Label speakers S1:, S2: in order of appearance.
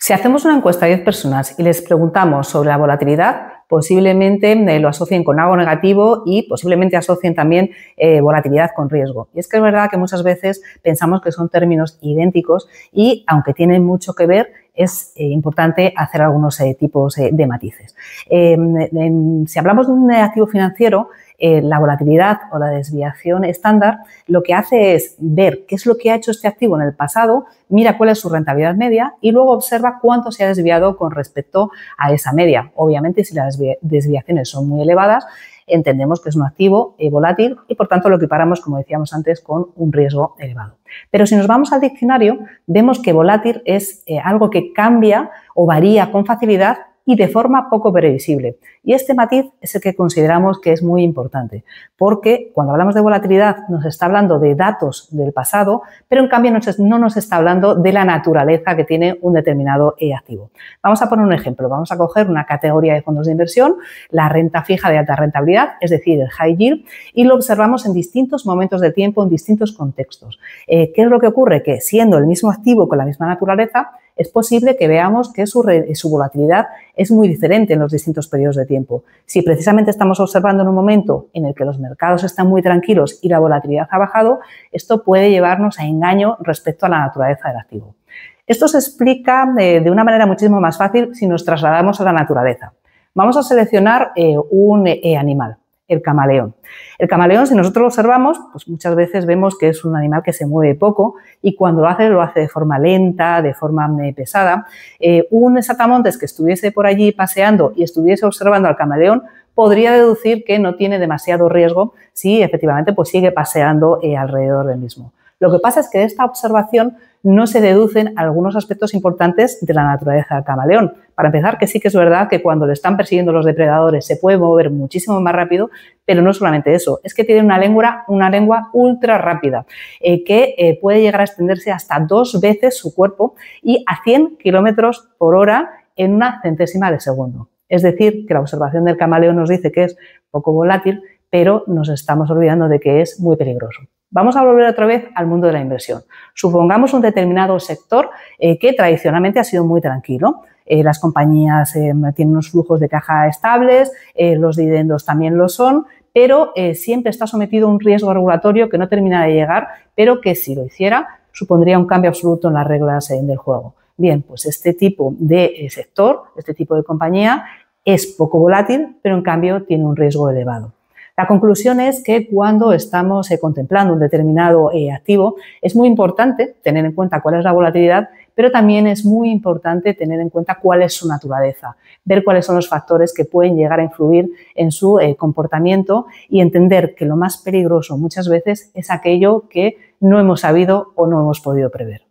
S1: Si hacemos una encuesta a 10 personas y les preguntamos sobre la volatilidad, posiblemente lo asocien con algo negativo y posiblemente asocien también volatilidad con riesgo. Y es que es verdad que muchas veces pensamos que son términos idénticos y, aunque tienen mucho que ver, es importante hacer algunos tipos de matices. Si hablamos de un activo financiero, la volatilidad o la desviación estándar lo que hace es ver qué es lo que ha hecho este activo en el pasado, mira cuál es su rentabilidad media y luego observa cuánto se ha desviado con respecto a esa media. Obviamente, si las desviaciones son muy elevadas, entendemos que es un activo volátil y, por tanto, lo equiparamos, como decíamos antes, con un riesgo elevado. Pero si nos vamos al diccionario, vemos que volátil es algo que cambia o varía con facilidad y de forma poco previsible. Y este matiz es el que consideramos que es muy importante, porque cuando hablamos de volatilidad nos está hablando de datos del pasado, pero en cambio no nos está hablando de la naturaleza que tiene un determinado activo. Vamos a poner un ejemplo. Vamos a coger una categoría de fondos de inversión, la renta fija de alta rentabilidad, es decir, el high yield, y lo observamos en distintos momentos de tiempo, en distintos contextos. ¿Qué es lo que ocurre? Que siendo el mismo activo con la misma naturaleza, es posible que veamos que su volatilidad es muy diferente en los distintos periodos de tiempo. Si precisamente estamos observando en un momento en el que los mercados están muy tranquilos y la volatilidad ha bajado, esto puede llevarnos a engaño respecto a la naturaleza del activo. Esto se explica de una manera muchísimo más fácil si nos trasladamos a la naturaleza. Vamos a seleccionar un animal, el camaleón. El camaleón, si nosotros lo observamos, pues muchas veces vemos que es un animal que se mueve poco y cuando lo hace de forma lenta, de forma pesada. Un saltamontes que estuviese por allí paseando y estuviese observando al camaleón podría deducir que no tiene demasiado riesgo si efectivamente pues sigue paseando alrededor del mismo. Lo que pasa es que de esta observación no se deducen algunos aspectos importantes de la naturaleza del camaleón. Para empezar, que sí que es verdad que cuando le están persiguiendo los depredadores se puede mover muchísimo más rápido, pero no solamente eso, es que tiene una lengua ultra rápida que puede llegar a extenderse hasta 2 veces su cuerpo y a 100 kilómetros por hora en una centésima de segundo. Es decir, que la observación del camaleón nos dice que es poco volátil, pero nos estamos olvidando de que es muy peligroso. Vamos a volver otra vez al mundo de la inversión. Supongamos un determinado sector que tradicionalmente ha sido muy tranquilo. Las compañías tienen unos flujos de caja estables, los dividendos también lo son, pero siempre está sometido a un riesgo regulatorio que no termina de llegar, pero que si lo hiciera supondría un cambio absoluto en las reglas del juego. Bien, pues este tipo de sector, este tipo de compañía es poco volátil, pero en cambio tiene un riesgo elevado. La conclusión es que cuando estamos contemplando un determinado activo es muy importante tener en cuenta cuál es la volatilidad, pero también es muy importante tener en cuenta cuál es su naturaleza, ver cuáles son los factores que pueden llegar a influir en su comportamiento y entender que lo más peligroso muchas veces es aquello que no hemos sabido o no hemos podido prever.